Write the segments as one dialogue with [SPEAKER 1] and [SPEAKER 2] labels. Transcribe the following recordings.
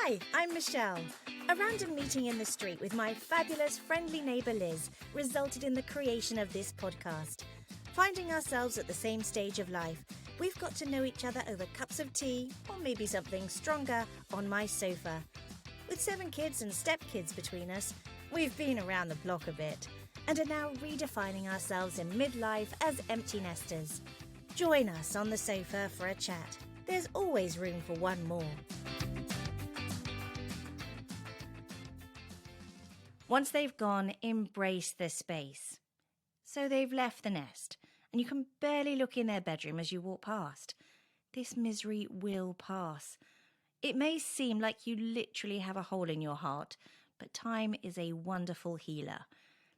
[SPEAKER 1] Hi, I'm Michelle. A random meeting in the street with my fabulous friendly neighbour Liz resulted in the creation of this podcast. Finding ourselves at the same stage of life, we've got to know each other over cups of tea, or maybe something stronger, on my sofa. With 7 kids and stepkids between us, we've been around the block a bit and are now redefining ourselves in midlife as empty nesters. Join us on the sofa for a chat. There's always room for one more. Once they've gone, embrace the space. So they've left the nest, and you can barely look in their bedroom as you walk past. This misery will pass. It may seem like you literally have a hole in your heart, but time is a wonderful healer.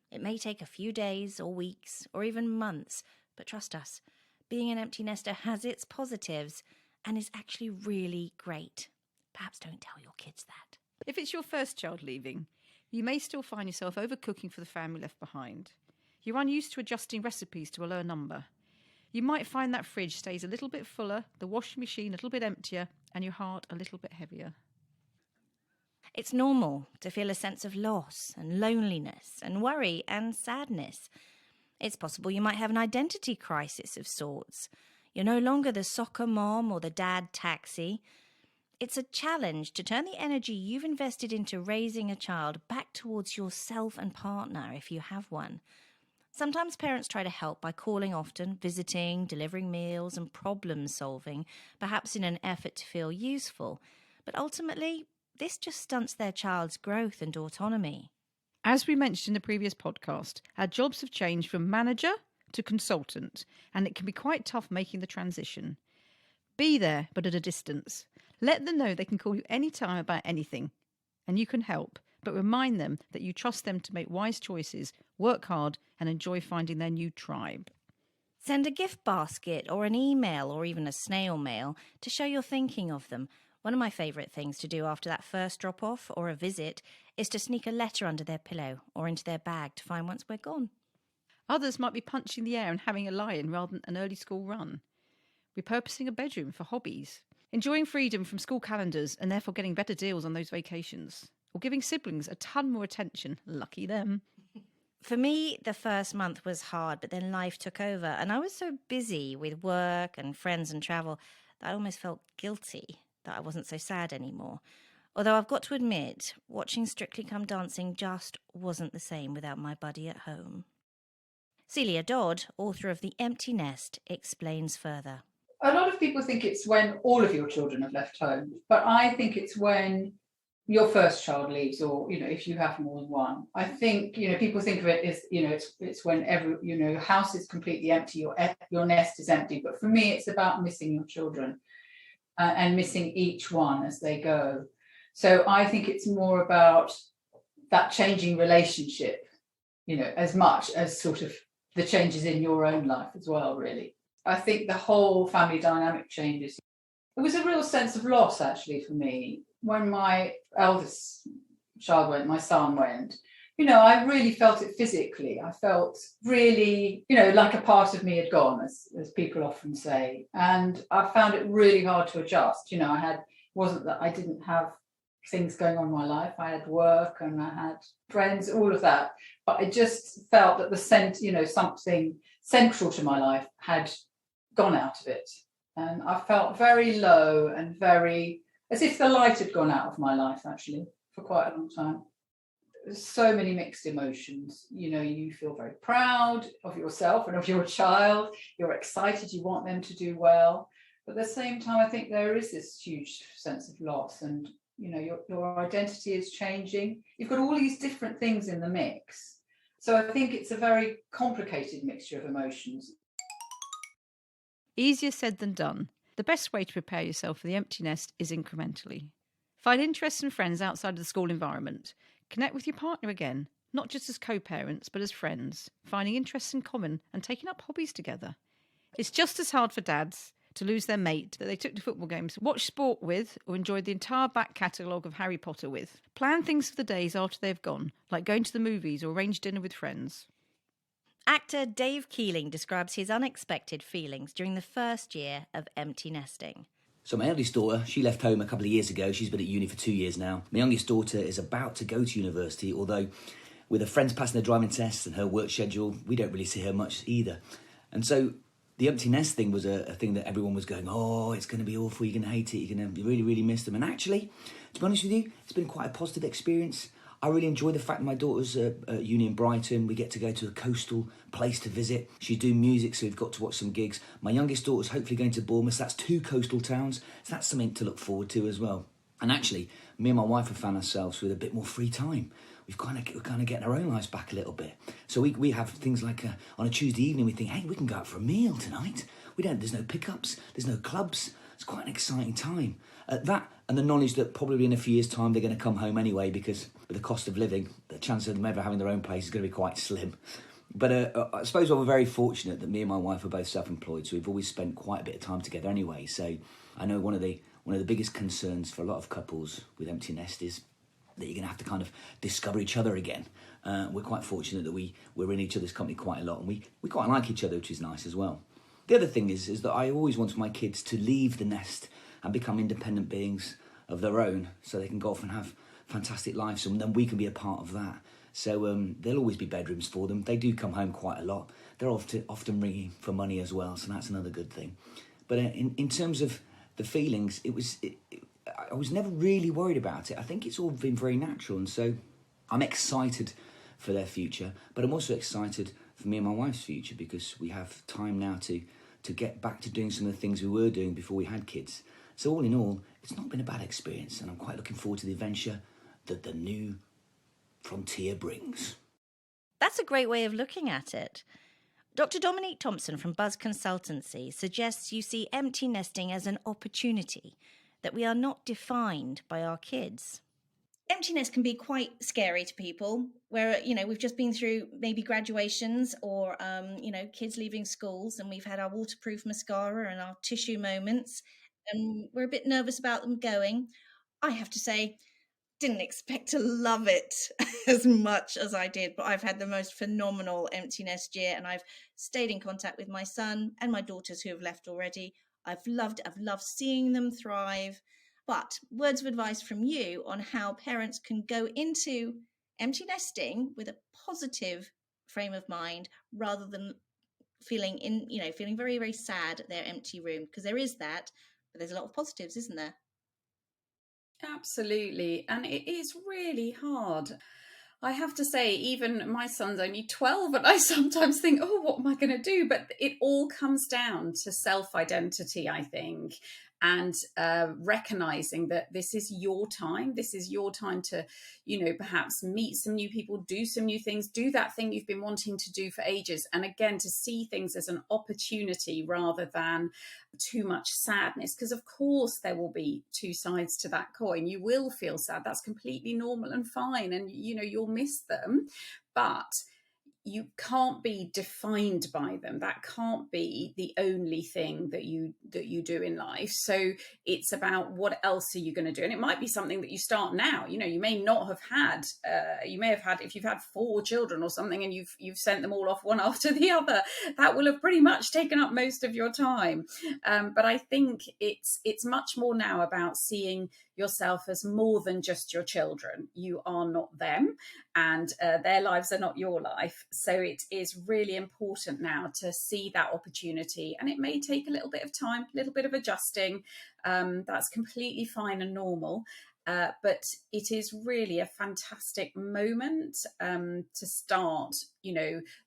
[SPEAKER 1] It may take a few days or weeks or even months, but trust us, being an empty nester has its positives and is actually really great. Perhaps don't tell your kids that.
[SPEAKER 2] If it's your first child leaving, you may still find yourself overcooking for the family left behind. You're unused to adjusting recipes to a lower number. You might find that fridge stays a little bit fuller, the washing machine a little bit emptier, and your heart a little bit heavier.
[SPEAKER 1] It's normal to feel a sense of loss and loneliness and worry and sadness. It's possible you might have an identity crisis of sorts. You're no longer the soccer mom or the dad taxi. It's a challenge to turn the energy you've invested into raising a child back towards yourself and partner if you have one. Sometimes parents try to help by calling often, visiting, delivering meals and problem solving, perhaps in an effort to feel useful. But ultimately, this just stunts their child's growth and autonomy.
[SPEAKER 2] As we mentioned in the previous podcast, our jobs have changed from manager to consultant, and it can be quite tough making the transition. Be there, but at a distance. Let them know they can call you anytime about anything, and you can help, but remind them that you trust them to make wise choices, work hard, and enjoy finding their new tribe.
[SPEAKER 1] Send a gift basket or an email or even a snail mail to show you're thinking of them. One of my favourite things to do after that first drop-off or a visit is to sneak a letter under their pillow or into their bag to find once we're gone.
[SPEAKER 2] Others might be punching the air and having a lie-in rather than an early school run. Repurposing a bedroom for hobbies. Enjoying freedom from school calendars and therefore getting better deals on those vacations. Or giving siblings a ton more attention. Lucky them.
[SPEAKER 1] For me, the first month was hard, but then life took over and I was so busy with work and friends and travel that I almost felt guilty that I wasn't so sad anymore. Although I've got to admit, watching Strictly Come Dancing just wasn't the same without my buddy at home. Celia Dodd, author of The Empty Nest, explains further.
[SPEAKER 3] A lot of people think it's when all of your children have left home, but I think it's when your first child leaves, or if you have more than one. I think people think of it as it's when your house is completely empty, your nest is empty. But for me, it's about missing your children and missing each one as they go. So I think it's more about that changing relationship, as much as sort of the changes in your own life as well, really. I think the whole family dynamic changes. It was a real sense of loss, actually, for me. When my eldest child went, my son went, I really felt it physically. I felt really, like a part of me had gone, as people often say. And I found it really hard to adjust. Wasn't that I didn't have things going on in my life. I had work and I had friends, all of that. But I just felt that something central to my life had gone out of it. And I felt very low and very, as if the light had gone out of my life, actually, for quite a long time. There's so many mixed emotions. You feel very proud of yourself and of your child. You're excited, you want them to do well. But at the same time, I think there is this huge sense of loss, and your identity is changing. You've got all these different things in the mix. So I think it's a very complicated mixture of emotions.
[SPEAKER 2] Easier said than done. The best way to prepare yourself for the empty nest is incrementally. Find interests and friends outside of the school environment. Connect with your partner again, not just as co-parents, but as friends, finding interests in common and taking up hobbies together. It's just as hard for dads to lose their mate that they took to football games, watched sport with, or enjoyed the entire back catalogue of Harry Potter with. Plan things for the days after they've gone, like going to the movies or arrange dinner with friends.
[SPEAKER 1] Actor Dave Keeling describes his unexpected feelings during the first year of empty nesting.
[SPEAKER 4] So my eldest daughter, she left home a couple of years ago. She's been at uni for 2 years now. My youngest daughter is about to go to university, although with her friends passing their driving tests and her work schedule, we don't really see her much either. And so the empty nest thing was a thing that everyone was going, oh, it's going to be awful, you're going to hate it, you're going to really, really miss them. And actually, to be honest with you, it's been quite a positive experience. I really enjoy the fact that my daughter's at uni in Brighton. We get to go to a coastal place to visit. She's doing music, so we've got to watch some gigs. My youngest daughter's hopefully going to Bournemouth. That's 2 coastal towns. So that's something to look forward to as well. And actually, me and my wife have found ourselves with a bit more free time. We're kind of getting our own lives back a little bit. So we have things like on a Tuesday evening, we think, hey, we can go out for a meal tonight. There's no pickups, there's no clubs. It's quite an exciting time. That and the knowledge that probably in a few years' time they're going to come home anyway, because with the cost of living, the chance of them ever having their own place is going to be quite slim. But I suppose we're very fortunate that me and my wife are both self-employed, so we've always spent quite a bit of time together anyway. So I know one of the biggest concerns for a lot of couples with empty nest is that you're going to have to kind of discover each other again. We're quite fortunate that we're in each other's company quite a lot, and we quite like each other, which is nice as well. The other thing is that I always wanted my kids to leave the nest and become independent beings of their own, so they can go off and have fantastic lives, and then we can be a part of that. So there'll always be bedrooms for them. They do come home quite a lot. They're often ringing for money as well, so that's another good thing. But in terms of the feelings, I was never really worried about it. I think it's all been very natural, and so I'm excited for their future, but I'm also excited for me and my wife's future, because we have time now to get back to doing some of the things we were doing before we had kids. So all in all, it's not been a bad experience, and I'm quite looking forward to the adventure that the new frontier brings.
[SPEAKER 1] That's a great way of looking at it. Dr. Dominique Thompson from Buzz Consultancy suggests you see empty nesting as an opportunity, that we are not defined by our kids. Empty nest can be quite scary to people, where, we've just been through maybe graduations or, kids leaving schools, and we've had our waterproof mascara and our tissue moments, and we're a bit nervous about them going. I have to say, didn't expect to love it as much as I did, but I've had the most phenomenal empty nest year, and I've stayed in contact with my son and my daughters who have left already. I've loved seeing them thrive. But words of advice from you on how parents can go into empty nesting with a positive frame of mind, rather than feeling very, very sad at their empty room, because there is that, but there's a lot of positives, isn't there?
[SPEAKER 2] Absolutely. And it is really hard. I have to say, even my son's only 12, and I sometimes think, oh, what am I going to do? But it all comes down to self-identity, I think, and recognizing that this is your time. This is your time to, perhaps meet some new people, do some new things, do that thing you've been wanting to do for ages. And again, to see things as an opportunity rather than too much sadness, because of course there will be two sides to that coin. You will feel sad. That's completely normal and fine. And, you'll miss them, but you can't be defined by them. That can't be the only thing that you do in life. So it's about, what else are you going to do? And it might be something that you start now. You may not have had, if you've had 4 children or something, and you've sent them all off one after the other, that will have pretty much taken up most of your time. But I think it's much more now about seeing yourself as more than just your children. You are not them, and their lives are not your life. So it is really important now to see that opportunity, and it may take a little bit of time, a little bit of adjusting. That's completely fine and normal. But it is really a fantastic moment to start,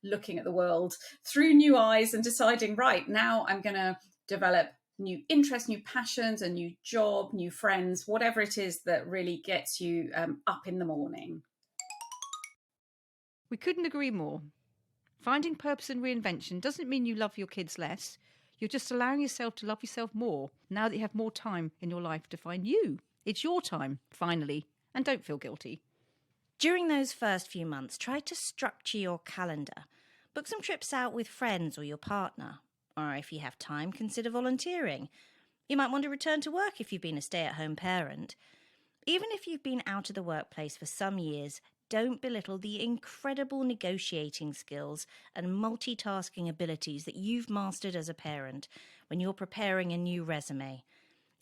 [SPEAKER 2] looking at the world through new eyes and deciding, right, now I'm going to develop new interests, new passions, a new job, new friends, whatever it is that really gets you up in the morning. We couldn't agree more. Finding purpose and reinvention doesn't mean you love your kids less. You're just allowing yourself to love yourself more now that you have more time in your life to find you. It's your time, finally, and don't feel guilty.
[SPEAKER 1] During those first few months, try to structure your calendar. Book some trips out with friends or your partner. Or if you have time, consider volunteering. You might want to return to work if you've been a stay-at-home parent. Even if you've been out of the workplace for some years, don't belittle the incredible negotiating skills and multitasking abilities that you've mastered as a parent when you're preparing a new resume.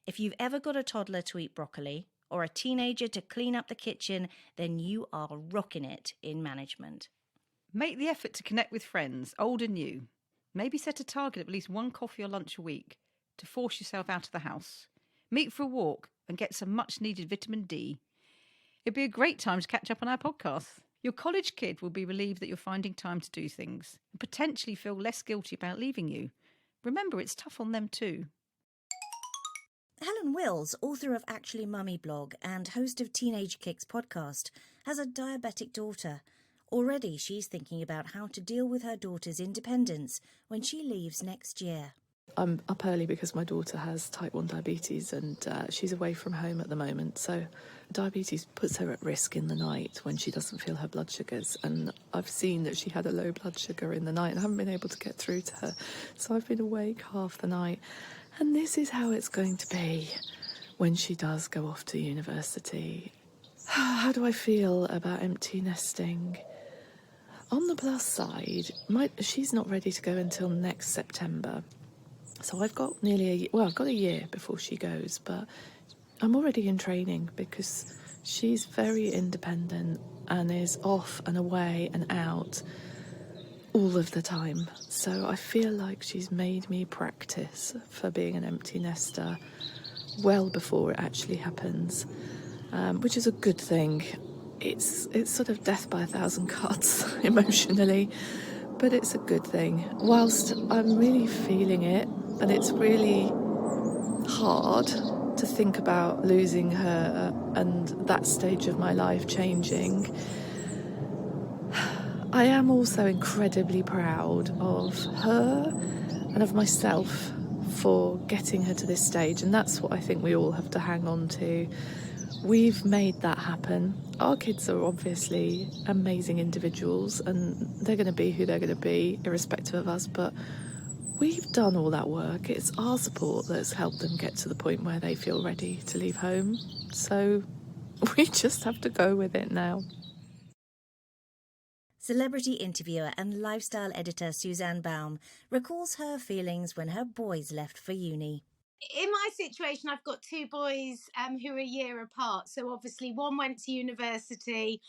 [SPEAKER 1] If you've ever got a toddler to eat broccoli or a teenager to clean up the kitchen, then you are rocking it in management.
[SPEAKER 2] Make the effort to connect with friends, old and new. Maybe set a target of at least one coffee or lunch a week to force yourself out of the house. Meet for a walk and get some much-needed vitamin D. It'd be a great time to catch up on our podcast. Your college kid will be relieved that you're finding time to do things and potentially feel less guilty about leaving you. Remember, it's tough on them too.
[SPEAKER 1] Helen Wills, author of Actually Mummy blog and host of Teenage Kicks podcast, has a diabetic daughter. Already she's thinking about how to deal with her daughter's independence when she leaves next year.
[SPEAKER 5] I'm up early because my daughter has type 1 diabetes and she's away from home at the moment. So diabetes puts her at risk in the night when she doesn't feel her blood sugars. And I've seen that she had a low blood sugar in the night and I haven't been able to get through to her. So I've been awake half the night. And this is how it's going to be when she does go off to university. How do I feel about empty nesting? On the plus side, she's not ready to go until next September. So I've got I've got a year before she goes, but I'm already in training because she's very independent and is off and away and out all of the time. So I feel like she's made me practice for being an empty nester well before it actually happens, which is a good thing. It's sort of death by a thousand cuts emotionally, but it's a good thing. Whilst I'm really feeling it, and it's really hard to think about losing her and that stage of my life changing, I am also incredibly proud of her and of myself for getting her to this stage, and that's what I think we all have to hang on to. We've made that happen. Our kids are obviously amazing individuals and they're going to be who they're going to be irrespective of us, but we've done all that work. It's our support that's helped them get to the point where they feel ready to leave home. So we just have to go with it now.
[SPEAKER 1] Celebrity interviewer and lifestyle editor Suzanne Baum recalls her feelings when her boys left for uni.
[SPEAKER 6] In my situation, I've got two boys who are a year apart. So obviously one went to university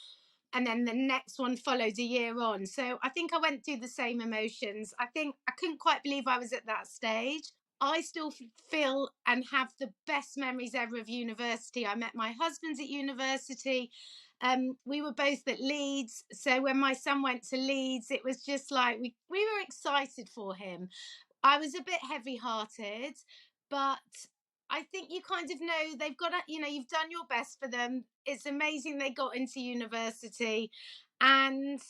[SPEAKER 6] and then the next one followed a year on. So I think I went through the same emotions. I think I couldn't quite believe I was at that stage. I still feel and have the best memories ever of university. I met my husband at university. We were both at Leeds. So when my son went to Leeds, it was just like we were excited for him. I was a bit heavy-hearted, but I think you kind of know they've got, you've done your best for them. It's amazing they got into university. And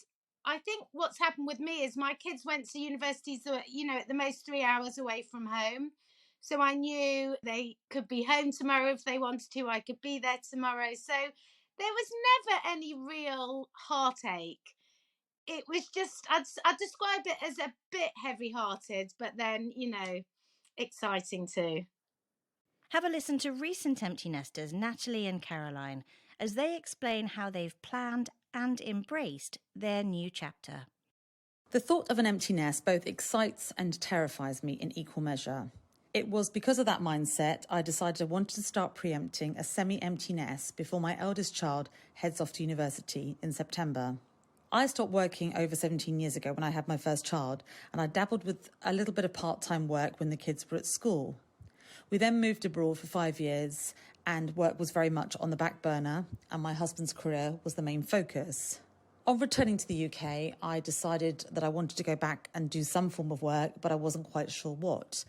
[SPEAKER 6] I think what's happened with me is my kids went to universities that, at the most 3 hours away from home. So I knew they could be home tomorrow if they wanted to. I could be there tomorrow. So there was never any real heartache. It was just, I'd describe it as a bit heavy-hearted, but then, exciting too.
[SPEAKER 1] Have a listen to recent empty nesters Natalie and Caroline as they explain how they've planned and embraced their new chapter.
[SPEAKER 7] The thought of an empty nest both excites and terrifies me in equal measure. It was because of that mindset I decided I wanted to start preempting a semi-empty nest before my eldest child heads off to university in September. I stopped working over 17 years ago when I had my first child, and I dabbled with a little bit of part-time work when the kids were at school. We then moved abroad for 5 years, and work was very much on the back burner, and my husband's career was the main focus. On returning to the UK, I decided that I wanted to go back and do some form of work, but I wasn't quite sure what.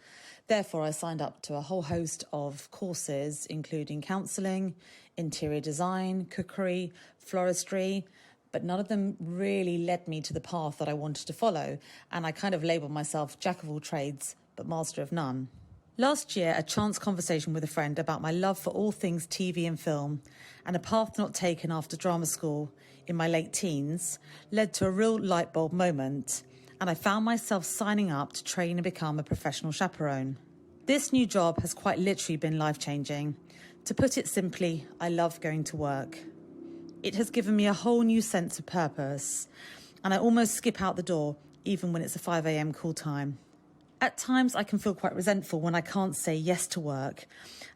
[SPEAKER 7] Therefore, I signed up to a whole host of courses, including counselling, interior design, cookery, floristry, but none of them really led me to the path that I wanted to follow, and I kind of labelled myself jack of all trades, but master of none. Last year, a chance conversation with a friend about my love for all things TV and film, and a path not taken after drama school in my late teens, led to a real light bulb moment, and I found myself signing up to train and become a professional chaperone. This new job has quite literally been life-changing. To put it simply, I love going to work. It has given me a whole new sense of purpose, and I almost skip out the door, even when it's a 5 a.m. call time. At times, I can feel quite resentful when I can't say yes to work.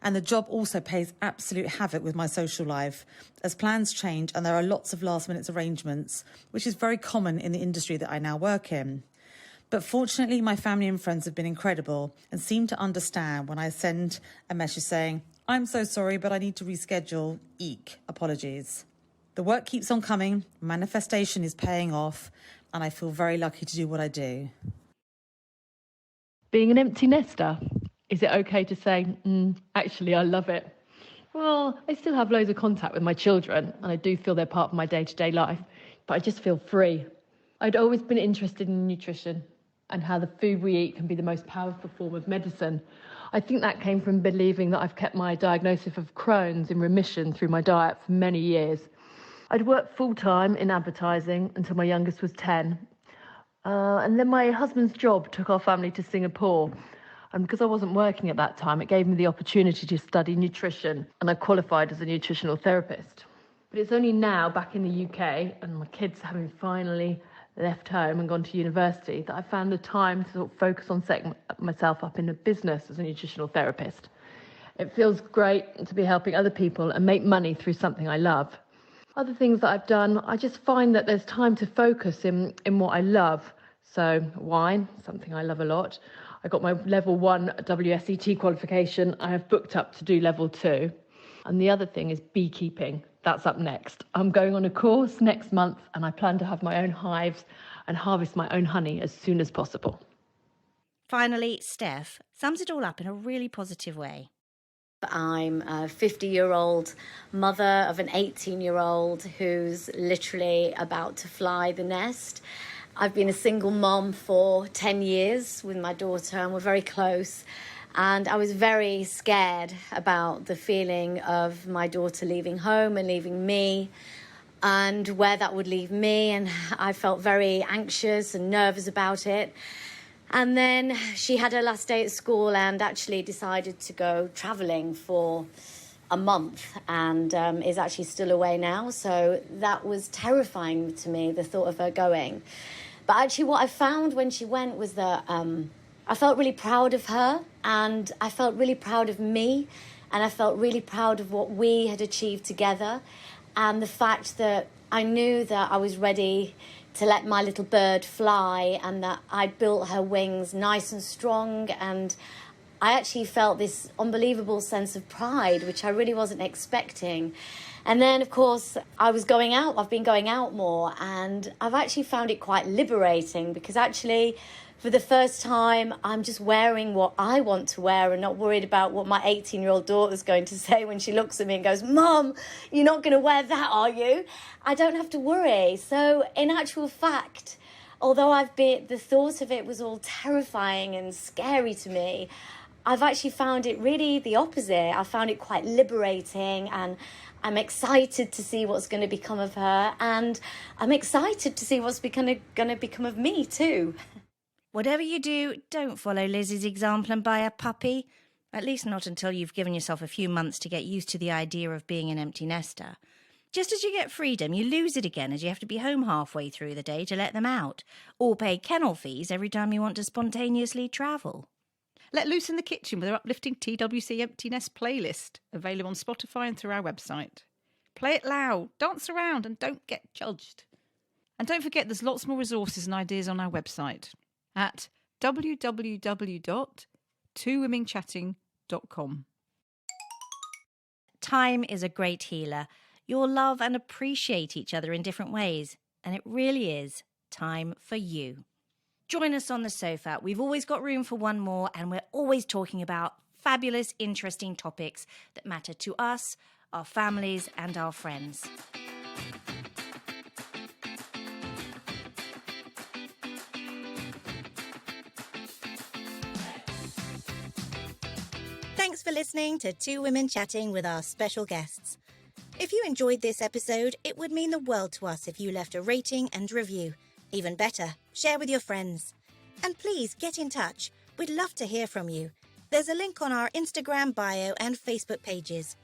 [SPEAKER 7] And the job also plays absolute havoc with my social life, as plans change and there are lots of last-minute arrangements, which is very common in the industry that I now work in. But fortunately, my family and friends have been incredible and seem to understand when I send a message saying, "I'm so sorry, but I need to reschedule. Eek, apologies." The work keeps on coming, manifestation is paying off, and I feel very lucky to do what I do.
[SPEAKER 8] Being an empty nester, is it okay to say, actually, I love it? Well, I still have loads of contact with my children, and I do feel they're part of my day-to-day life, but I just feel free. I'd always been interested in nutrition and how the food we eat can be the most powerful form of medicine. I think that came from believing that I've kept my diagnosis of Crohn's in remission through my diet for many years. I'd worked full-time in advertising until my youngest was 10. And then my husband's job took our family to Singapore. And because I wasn't working at that time, it gave me the opportunity to study nutrition, and I qualified as a nutritional therapist. But it's only now, back in the UK, and my kids having finally left home and gone to university, that I found the time to sort of focus on setting myself up in a business as a nutritional therapist. It feels great to be helping other people and make money through something I love. Other things that I've done, I just find that there's time to focus in what I love. So wine, something I love a lot. I got my level 1 WSET qualification. I have booked up to do level 2. And the other thing is beekeeping. That's up next. I'm going on a course next month, and I plan to have my own hives and harvest my own honey as soon as possible.
[SPEAKER 1] Finally, Steph sums it all up in a really positive way.
[SPEAKER 9] I'm a 50-year-old mother of an 18-year-old who's literally about to fly the nest. I've been a single mom for 10 years with my daughter, and we're very close. And I was very scared about the feeling of my daughter leaving home and leaving me, and where that would leave me. And I felt very anxious and nervous about it. And then she had her last day at school and actually decided to go travelling for a month, and is actually still away now. So that was terrifying to me, the thought of her going. But actually what I found when she went was that I felt really proud of her, and I felt really proud of me, and I felt really proud of what we had achieved together, and the fact that I knew that I was ready to let my little bird fly, and that I'd built her wings nice and strong. And I actually felt this unbelievable sense of pride, which I really wasn't expecting. And then, of course, I was going out. I've been going out more, and I've actually found it quite liberating, because actually, for the first time, I'm just wearing what I want to wear and not worried about what my 18-year-old daughter's going to say when she looks at me and goes, "Mum, you're not going to wear that, are you?" I don't have to worry. So in actual fact, although the thought of it was all terrifying and scary to me, I've actually found it really the opposite. I found it quite liberating, and I'm excited to see what's going to become of her, and I'm excited to see what's going to become of me too.
[SPEAKER 1] Whatever you do, don't follow Liz's example and buy a puppy. At least not until you've given yourself a few months to get used to the idea of being an empty nester. Just as you get freedom, you lose it again, as you have to be home halfway through the day to let them out, or pay kennel fees every time you want to spontaneously travel.
[SPEAKER 2] Let loose in the kitchen with our uplifting TWC Empty Nest playlist, available on Spotify and through our website. Play it loud, dance around, and don't get judged. And don't forget, there's lots more resources and ideas on our website at www.twowomenchatting.com.
[SPEAKER 1] Time is a great healer. You'll love and appreciate each other in different ways, and it really is time for you. Join us on the sofa. We've always got room for one more, and we're always talking about fabulous, interesting topics that matter to us, our families, and our friends. Thanks for listening to Two Women Chatting with our special guests. If you enjoyed this episode, it would mean the world to us if you left a rating and review. Even better, share with your friends. And please get in touch. We'd love to hear from you. There's a link on our Instagram bio and Facebook pages.